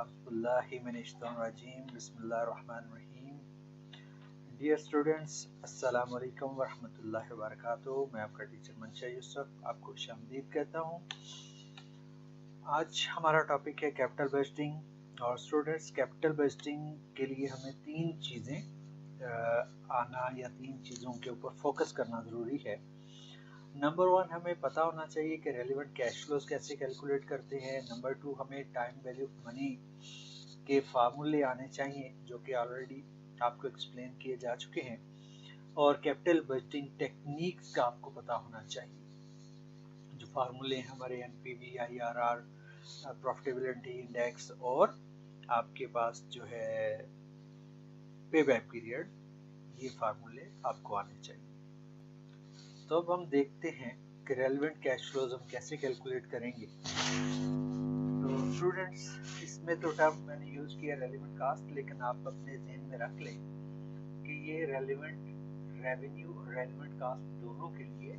औज़ुबिल्लाहिमिनश्शैतानिर्रजीम बिस्मिल्लाहिर्रहमानिर्रहीम। Dear students, अस्सलाम वालेकुम वरहमतुल्लाहि वबरकातुहू। मैं आपका टीचर मंशा यूसुफ आपको खुशामदीद कहता हूँ। आज हमारा टॉपिक है कैपिटल बजटिंग। और स्टूडेंट्स, कैपिटल बजटिंग के लिए हमें तीन चीज़ें आना या तीन चीज़ों के ऊपर फोकस करना ज़रूरी है। नंबर वन, हमें पता होना चाहिए कि रेलिवेंट कैश फ्लोज कैसे कैलकुलेट करते हैं। नंबर टू, हमें टाइम वैल्यू ऑफ मनी के फार्मूले आने चाहिए जो कि ऑलरेडी आपको एक्सप्लेन किए जा चुके हैं। और कैपिटल बजटिंग टेक्निक्स का आपको पता होना चाहिए। जो फार्मूले हैं हमारे एनपीवी, आईआरआर, प्रॉफिटेबिलिटी इंडेक्स और आपके पास जो है पे बैक पीरियड, ये फार्मूले आपको आने चाहिए। तो अब हम देखते हैं कि रेलेवेंट कैश फ्लोज हम कैसे कैलकुलेट करेंगे। तो स्टूडेंट्स, इसमें तो टर्म मैंने यूज़ किया रेलेवेंट कास्ट, लेकिन आप अपने ज़हन में रख लें कि ये रेलेवेंट रेवेन्यू और रेलेवेंट कास्ट दोनों के लिए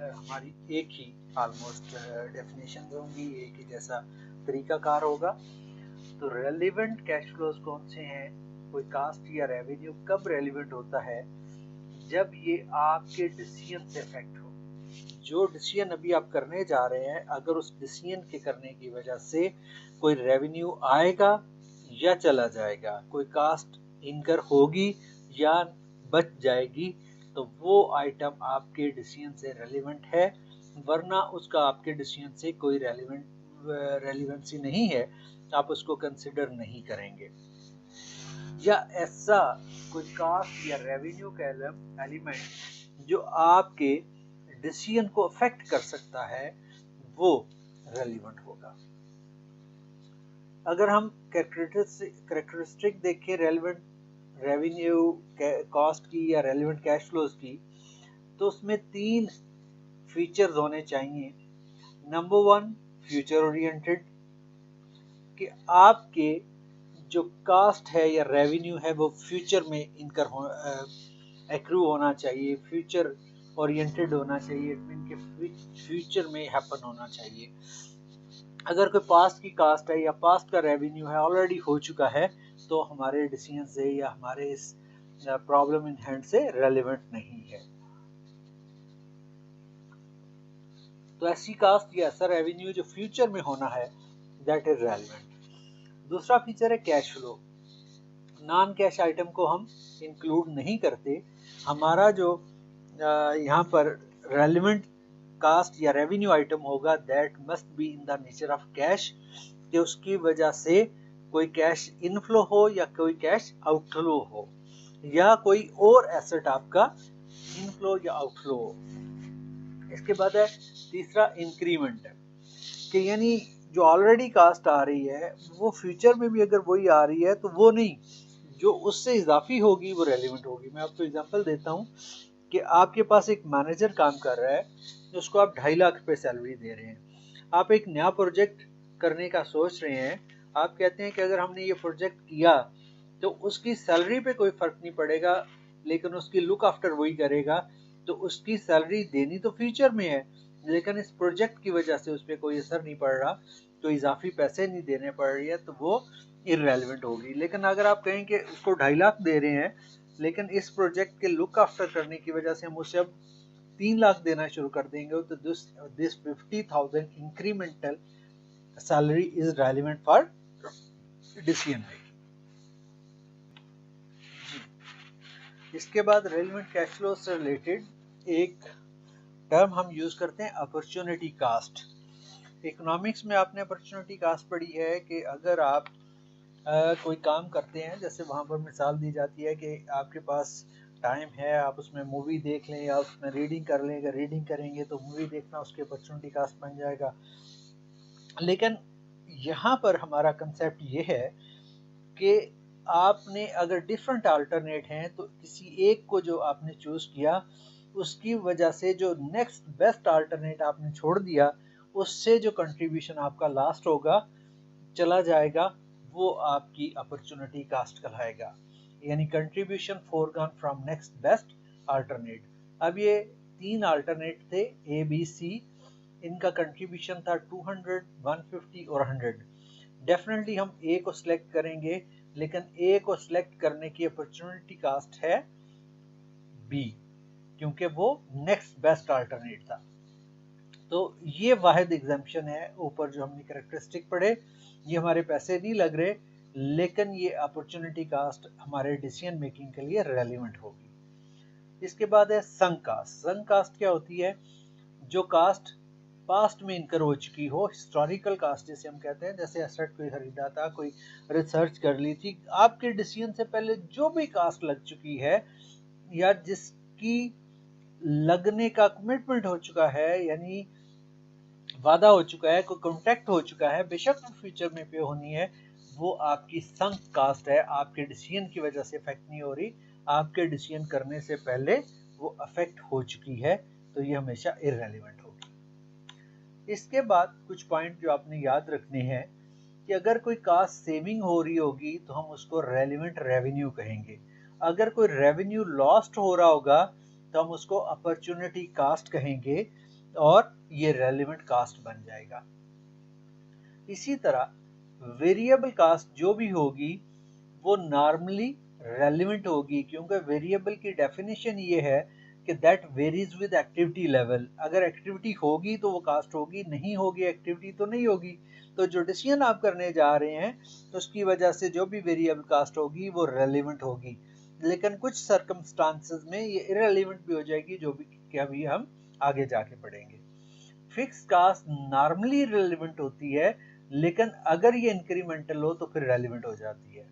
हमारी एक ही ऑलमोस्ट डेफिनेशन होंगी, एक ही जैसा तरीकाकार होगा। तो रेलेवेंट कैश फ्लोज कौन से हैं? कोई कास्ट या रेवेन्यू कब रेलेवेंट होता है? जब ये आपके डिसीजन से इफेक्ट हो। जो डिसीजन अभी आप करने जा रहे हैं, अगर उस डिसीजन के करने की वजह से कोई रेवेन्यू आएगा या चला जाएगा, कोई कास्ट इनकर होगी या बच जाएगी, तो वो आइटम आपके डिसीजन से रेलेवेंट है, वरना उसका आपके डिसीजन से कोई रेलेवेंसी नहीं है, आप उसको कंसिडर नहीं करेंगे। या ऐसा कोई कास्ट या रेवेन्यू का एलिमेंट जो आपके डिसीजन को अफेक्ट कर सकता है, वो रेलिवेंट होगा। अगर हम कैरेक्टरिस्टिक देखें रेलिवेंट रेवेन्यू कॉस्ट की या रेलिवेंट कैश फ्लोज की, तो उसमें तीन फीचर्स होने चाहिए। नंबर वन, फ्यूचर ओरिएंटेड, कि आपके जो कास्ट है या रेवेन्यू है वो फ्यूचर में इनकर एक्रू होना चाहिए, फ्यूचर ओरिएंटेड होना चाहिए, इनके फ्यूचर में हैपन होना चाहिए। अगर कोई पास्ट की कास्ट है या पास्ट का रेवेन्यू है, ऑलरेडी हो चुका है, तो हमारे डिसीजन से या हमारे इस प्रॉब्लम इन हैंड से रेलेवेंट नहीं है। तो ऐसी कास्ट या ऐसा रेवेन्यू जो फ्यूचर में होना है, दैट इज रेलेवेंट। दूसरा फीचर है cash flow. Non cash item को हम इंक्लूड नहीं करते। हमारा जो यहाँ पर रेलेवेंट कास्ट या रेवेन्यू आइटम होगा, that must be in the nature of cash, कि उसकी वजह से कोई कैश इनफ्लो हो या कोई कैश आउटफ्लो हो, या कोई और एसेट आपका इनफ्लो या आउटफ्लो हो। इसके बाद है तीसरा इंक्रीमेंट, कि यानी जो ऑलरेडी कास्ट आ रही है वो फ्यूचर में भी अगर वही आ रही है तो वो नहीं, जो उससे इजाफी होगी वो रेलिवेंट होगी। मैं आपको एग्जांपल देता हूँ कि आपके पास एक मैनेजर काम कर रहा है, उसको आप 2.5 लाख रुपए सैलरी दे रहे हैं। आप एक नया प्रोजेक्ट करने का सोच रहे हैं, आप कहते हैं कि अगर हमने ये प्रोजेक्ट किया तो उसकी सैलरी पे कोई फर्क नहीं पड़ेगा, लेकिन उसकी लुक आफ्टर वही करेगा, तो उसकी सैलरी देनी तो फ्यूचर में है, लेकिन इस प्रोजेक्ट की वजह से उस पर कोई असर नहीं पड़ रहा, तो इजाफी पैसे नहीं देने पड़ रही है, तो वो इररेलेवेंट होगी। लेकिन अगर आप कहें कि उसको 2.5 लाख दे रहे हैं, लेकिन इस प्रोजेक्ट के लुक आफ्टर करने की वजह से हम उसे अब 3 लाख देना शुरू कर देंगे, तो this 50,000 incremental salary is relevant for decision making. इसके बाद रेलेवेंट कैश फ्लो से रिलेटेड एक टर्म हम यूज करते हैं, अपॉर्चुनिटी कास्ट। इकोनॉमिक्स में आपने अपॉर्चुनिटी कास्ट पढ़ी है कि अगर आप कोई काम करते हैं, जैसे वहाँ पर मिसाल दी जाती है कि आपके पास टाइम है, आप उसमें मूवी देख लें या उसमें रीडिंग कर लें। अगर रीडिंग करेंगे तो मूवी देखना उसके अपॉर्चुनिटी कास्ट बन जाएगा। लेकिन यहाँ पर हमारा कंसेप्ट ये है कि आपने अगर डिफरेंट अल्टरनेट हैं, तो किसी एक को जो आपने चूज किया, उसकी वजह से जो नेक्स्ट बेस्ट अल्टरनेट आपने छोड़ दिया, उससे जो कंट्रीब्यूशन आपका लास्ट होगा, चला जाएगा, वो आपकी अपॉर्चुनिटी कास्ट कहलाएगा। यानी contribution forgone from next best alternate. अब ये 3 अल्टरनेट थे, ए बी सी, इनका कंट्रीब्यूशन था 200, 150 और 100। डेफिनेटली हम ए को सिलेक्ट करेंगे, लेकिन ए को सिलेक्ट करने की अपॉर्चुनिटी कास्ट है बी, क्योंकि वो नेक्स्ट बेस्ट अल्टरनेट था। तो ये वाहिद एग्जाम्पशन है। ऊपर जो हमने कैरेक्टरिस्टिक पढ़े, ये हमारे पैसे नहीं लग रहे, लेकिन ये अपॉर्चुनिटी कास्ट हमारे डिसीजन मेकिंग के लिए रेलिवेंट होगी। इसके बाद है संक कास्ट। संक कास्ट क्या होती है? जो कास्ट पास्ट में इनकर हो चुकी हो, हिस्टोरिकल कास्ट जिसे हम कहते हैं। जैसे एसेट कोई खरीदा था, कोई रिसर्च कर ली थी, आपके डिसीजन से पहले जो भी कास्ट लग चुकी है या जिसकी लगने का कमिटमेंट हो चुका है, यानी वादा हो चुका है, कोई कॉन्ट्रैक्ट हो चुका है, बेशक वो फ्यूचर में पे होनी है, वो आपकी संक कास्ट है, आपके डिसीजन की वजह से इफेक्ट नहीं हो रही, आपके डिसीजन करने से पहले वो अफेक्ट हो चुकी है, तो ये हमेशा इररेलेवेंट होगी। इसके बाद कुछ पॉइंट जो आपने याद रखने हैं कि अगर कोई कास्ट सेविंग हो रही होगी तो हम उसको रेलिवेंट रेवेन्यू कहेंगे। अगर कोई रेवेन्यू लॉस्ट हो रहा होगा तो हम उसको अपॉर्चुनिटी कास्ट कहेंगे और ये रेलिवेंट कास्ट बन जाएगा। इसी तरह वेरिएबल कास्ट जो भी होगी वो नॉर्मली रेलिवेंट होगी, क्योंकि वेरिएबल की डेफिनेशन ये है कि that varies with activity level. अगर एक्टिविटी होगी तो वो कास्ट होगी, नहीं होगी एक्टिविटी तो नहीं होगी। तो जो डिसीजन आप करने जा रहे हैं तो उसकी वजह से जो भी वेरिएबल कास्ट होगी वो रेलिवेंट होगी, लेकिन कुछ सर्कमस्टांसेस में ये इररेलेवेंट भी हो जाएगी, जो भी क्या भी हम आगे जाके पढ़ेंगे। फिक्स कास्ट नॉर्मली रेलिवेंट होती है, लेकिन अगर ये इंक्रीमेंटल हो तो फिर रेलिवेंट हो जाती है।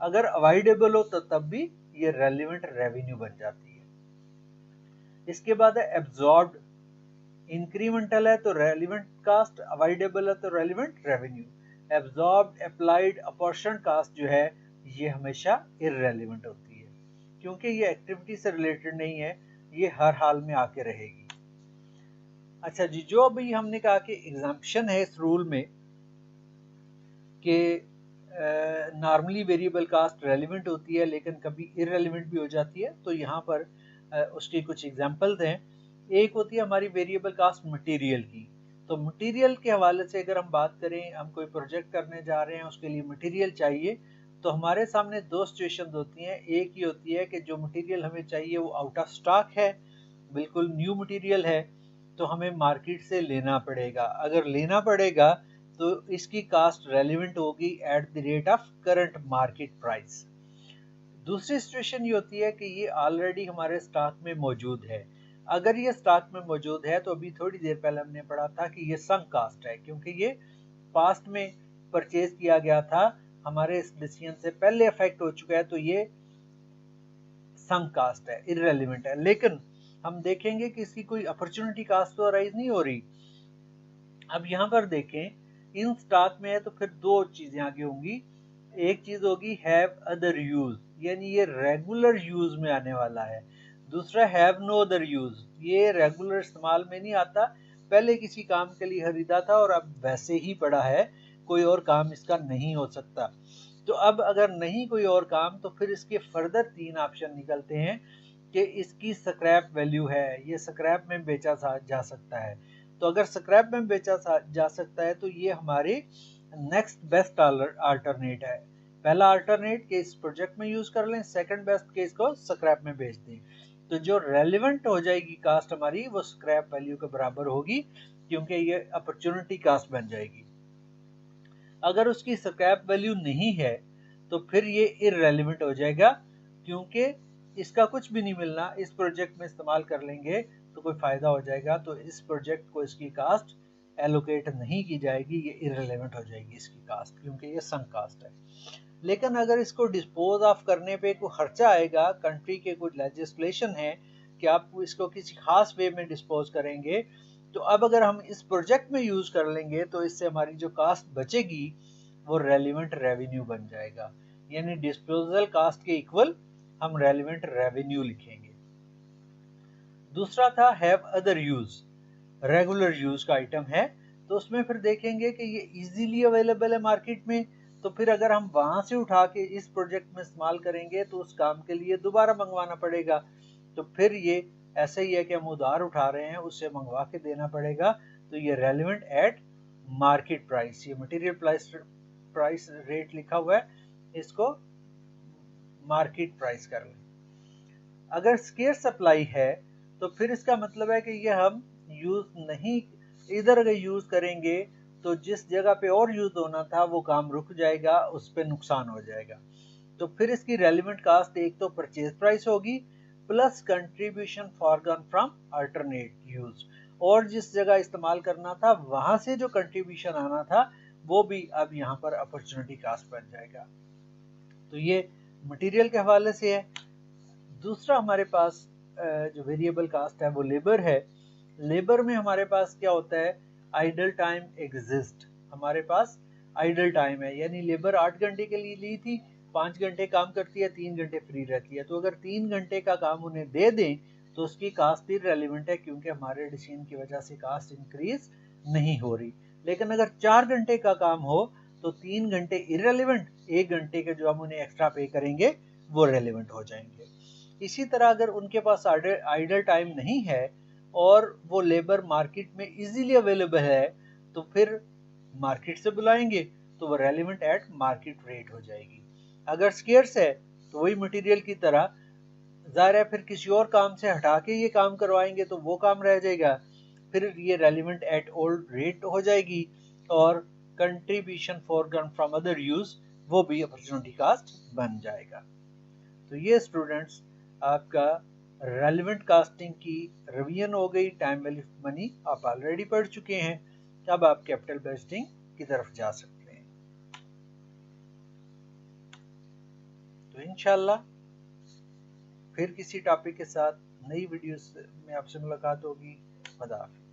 अगर अवॉइडेबल हो तो तब भी ये रेलिवेंट रेवेन्यू बन जाती है। इसके बाद है एब्जॉर्ब्ड। इंक्रीमेंटल है तो रेलिवेंट कास्ट, अवॉइडेबल है तो relevant revenue. Absorbed, applied, apportion cost जो है ये हमेशा इररेलेवेंट होती है, क्योंकि ये एक्टिविटी से रिलेटेड नहीं है, ये हर हाल में आके रहेगी। अच्छा जी, जो अभी हमने कहा कि एग्जाम्पशन है इस रूल में कि नॉर्मली वेरिएबल कास्ट रेलिवेंट होती है लेकिन कभी इररेलेवेंट भी हो जाती है, तो यहाँ पर उसकी कुछ एग्जांपल्स हैं। एक होती है हमारी वेरिएबल कास्ट मटेरियल की। तो मटेरियल के हवाले से अगर हम बात करें, हम कोई प्रोजेक्ट करने जा रहे हैं, उसके लिए मटेरियल चाहिए, तो हमारे सामने दो सिचुएशंस होती हैं। एक ही होती है कि जो मटेरियल हमें चाहिए वो आउट ऑफ स्टॉक है, बिल्कुल न्यू मटेरियल है, तो हमें मार्केट से लेना पड़ेगा। अगर लेना पड़ेगा तो इसकी कास्ट रेलिवेंट होगी at the rate of current market price. दूसरी सिचुएशन ये होती है कि ये ऑलरेडी हमारे स्टॉक में मौजूद है। अगर ये स्टॉक में मौजूद है तो अभी थोड़ी देर पहले हमने पढ़ा था कि ये संक कास्ट है, क्योंकि ये पास्ट में परचेज किया गया था, हमारे इस डिसीजन से पहले इफेक्ट हो चुका है, तो ये संक कास्ट है, इररेलेवेंट है। लेकिन हम देखेंगे कि इसकी कोई अपॉर्चुनिटी कास्ट तो अराइज नहीं हो रही। अब यहाँ पर देखें, इन स्टॉक में है तो फिर दो चीजें आगे होंगी। एक चीज होगी हैव अदर यूज, यानी ये रेगुलर यूज में आने वाला है। दूसरा हैव नो अदर यूज, ये रेगुलर इस्तेमाल में नहीं आता, पहले किसी काम के लिए खरीदा था और अब वैसे ही पड़ा है, कोई और काम इसका नहीं हो सकता। तो अब अगर नहीं कोई और काम, तो फिर इसके फर्दर तीन ऑप्शन निकलते हैं कि इसकी स्क्रैप वैल्यू है, ये स्क्रैप में बेचा जा सकता है। तो अगर स्क्रैप में बेचा जा सकता है तो ये हमारे नेक्स्ट बेस्ट अल्टरनेट है। पहला अल्टरनेट के इस प्रोजेक्ट में यूज कर लें, सेकंड बेस्ट के इसको स्क्रैप में बेच दें। तो जो रेलिवेंट हो जाएगी कास्ट हमारी, वो स्क्रैप वैल्यू के बराबर होगी, क्योंकि ये अपॉर्चुनिटी कास्ट बन जाएगी। अगर उसकी स्क्रैप वैल्यू नहीं है तो फिर ये इररेलेवेंट हो जाएगा, क्योंकि इसका कुछ भी नहीं मिलना, इस प्रोजेक्ट में इस्तेमाल कर लेंगे तो कोई फायदा हो जाएगा, तो इस प्रोजेक्ट को इसकी कास्ट एलोकेट नहीं की जाएगी, ये इररेलेवेंट हो जाएगी इसकी कास्ट, क्योंकि ये संक कास्ट है। लेकिन अगर इसको डिस्पोज ऑफ करने पे कोई खर्चा आएगा, कंट्री के कुछ लेजिस्लेशन है कि आप इसको किसी खास वे में डिस्पोज करेंगे, तो अब अगर हम इस प्रोजेक्ट में यूज कर लेंगे तो इससे हमारी जो कास्ट बचेगी वो रेलिवेंट रेवेन्यू बन जाएगा, यानी डिस्पोजल कास्ट के इक्वल हम रेलिवेंट रेवेन्यू लिखेंगे। दूसरा था have other use, regular use का आइटम है, तो उसमें फिर देखेंगे कि ये इजीली अवेलेबल है मार्केट में, तो फिर अगर हम वहां से उठा के इस प्रोजेक्ट में इस्तेमाल करेंगे तो उस काम के लिए दोबारा मंगवाना पड़ेगा, तो फिर ये ऐसे ही है कि हम उधार उठा रहे हैं, उससे मंगवा के देना पड़ेगा, तो ये रेलिवेंट एट मार्केट प्राइस, ये मटेरियल प्राइस रेट लिखा हुआ है इसको मार्केट प्राइस कर लें। अगर स्केर्स सप्लाई है तो फिर इसका मतलब है कि ये हम यूज नहीं, इधर अगर यूज करेंगे तो जिस जगह पे और यूज होना था वो काम रुक जाएगा, उस पर नुकसान हो जाएगा। तो फिर इसकी रेलिवेंट कास्ट एक तो परचेज प्राइस होगी plus contribution foregone from alternate use, और जिस जगह इस्तेमाल करना था वहां से जो कंट्रीब्यूशन आना था वो भी अब यहाँ पर अपॉर्चुनिटी कास्ट बन जाएगा। तो ये मटेरियल के हवाले से है। दूसरा हमारे पास जो वेरिएबल कास्ट है वो लेबर है। लेबर में हमारे पास क्या होता है, आइडल टाइम एग्जिस्ट। हमारे पास आइडल टाइम है, यानी लेबर 8 घंटे के लिए ली थी, 5 घंटे काम करती है, 3 घंटे फ्री रहती है। तो अगर 3 घंटे का काम उन्हें दे दें तो उसकी कास्ट इररेलेवेंट है, क्योंकि हमारे डिसीजन की वजह से कास्ट इंक्रीज नहीं हो रही। लेकिन अगर 4 घंटे का काम हो तो 3 घंटे इररेलेवेंट, 1 घंटे के जो हम उन्हें एक्स्ट्रा पे करेंगे वो रेलेवेंट हो जाएंगे। इसी तरह अगर उनके पास आइडल टाइम नहीं है और वो लेबर मार्केट में इजीली अवेलेबल है तो फिर मार्केट से बुलाएंगे तो वो रेलेवेंट एट मार्केट रेट हो जाएगी। अगर स्केर्स है तो वही मटेरियल की तरह जाहिर है फिर किसी और काम से हटा के ये काम करवाएंगे तो वो काम रह जाएगा, फिर ये रेलेवेंट एट ओल्ड रेट हो जाएगी। और contribution foregone from other use वो भी अपॉर्चुनिटी कास्ट बन जाएगा। तो ये स्टूडेंट्स आपका रेलेवेंट कास्टिंग की रिवीजन हो गई। टाइम वैल्यू ऑफ मनी आप ऑलरेडी पढ़ चुके हैं, अब आप कैपिटल बजटिंग की तरफ जा सकते हैं। तो इंशाल्लाह फिर किसी टॉपिक के साथ नई वीडियोस में आपसे मुलाकात होगी। खुदा हाफिज़।